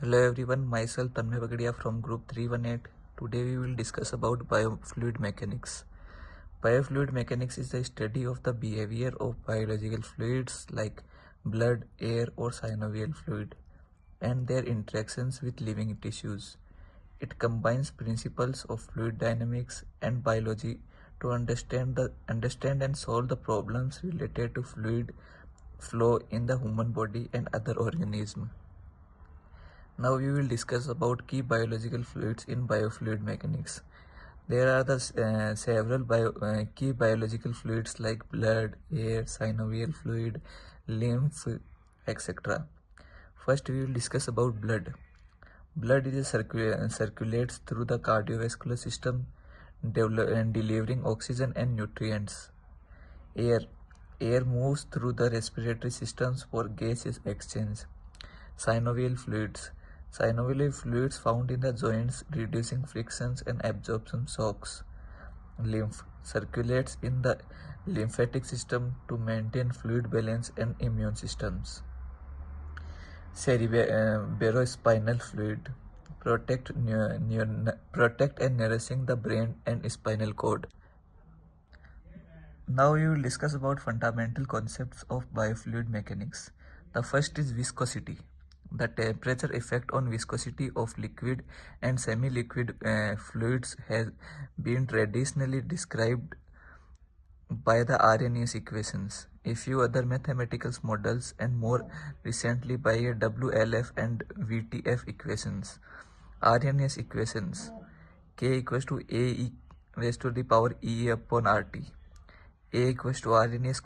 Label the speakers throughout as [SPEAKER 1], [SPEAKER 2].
[SPEAKER 1] Hello everyone, myself Tanmay Bagadia from Group 318. Today we will discuss about biofluid mechanics. Biofluid mechanics is the study of the behavior of biological fluids like blood, air or synovial fluid and their interactions with living tissues. It combines principles of fluid dynamics and biology to understand and solve the problems related to fluid flow in the human body and other organisms. Now we will discuss about key biological fluids in biofluid mechanics. There are several key biological fluids like blood, air, synovial fluid, lymph, etc. First we will discuss about blood. Blood is circulates through the cardiovascular system, delivering oxygen and nutrients. Air moves through the respiratory systems for gaseous exchange. Synovial fluids. Synovial fluids found in the joints, reducing frictions and absorption shocks. Lymph circulates in the lymphatic system to maintain fluid balance and immune systems. Cerebrospinal fluid protect and nourishing the brain and spinal cord. Now we will discuss about fundamental concepts of biofluid mechanics. The first is viscosity. The temperature effect on viscosity of liquid and semi-liquid fluids has been traditionally described by the Arrhenius equations, a few other mathematical models, and more recently by a WLF and VTF equations. Arrhenius equations: K equals to A raised to the power E upon RT. A equals to Arrhenius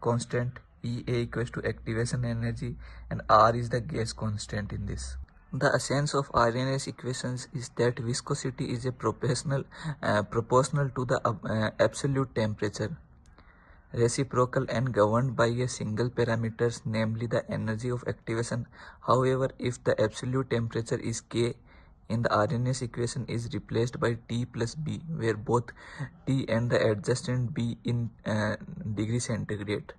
[SPEAKER 1] constant, E A equals to activation energy, and R is the gas constant in this. The essence of Arrhenius equations is that viscosity is a proportional to the absolute temperature, reciprocal and governed by a single parameter, namely the energy of activation. However, if the absolute temperature is K in the Arrhenius equation is replaced by T plus B, where both T and the adjacent B in degree centigrade.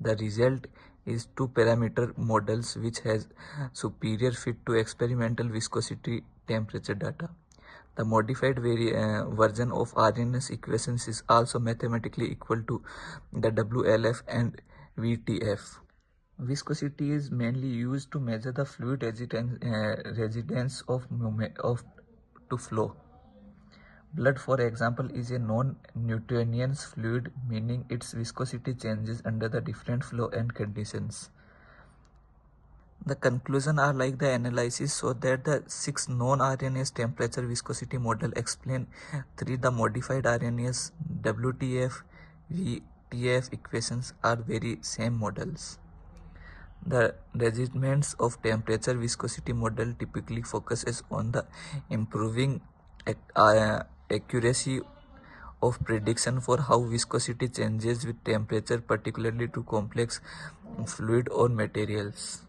[SPEAKER 1] The result is two parameter models which has superior fit to experimental viscosity temperature data. The modified version of Arrhenius equations is also mathematically equal to the WLF and VTF. Viscosity is mainly used to measure the fluid resistance to flow. Blood, for example, is a non-Newtonian fluid, meaning its viscosity changes under the different flow and conditions. The conclusion are like the analysis, so that the 6 non-Arrhenius temperature viscosity model explain 3 the modified Arrhenius WTF VTF equations are very same models. The measurements of temperature viscosity model typically focuses on the improving accuracy of prediction for how viscosity changes with temperature, particularly to complex fluid or materials.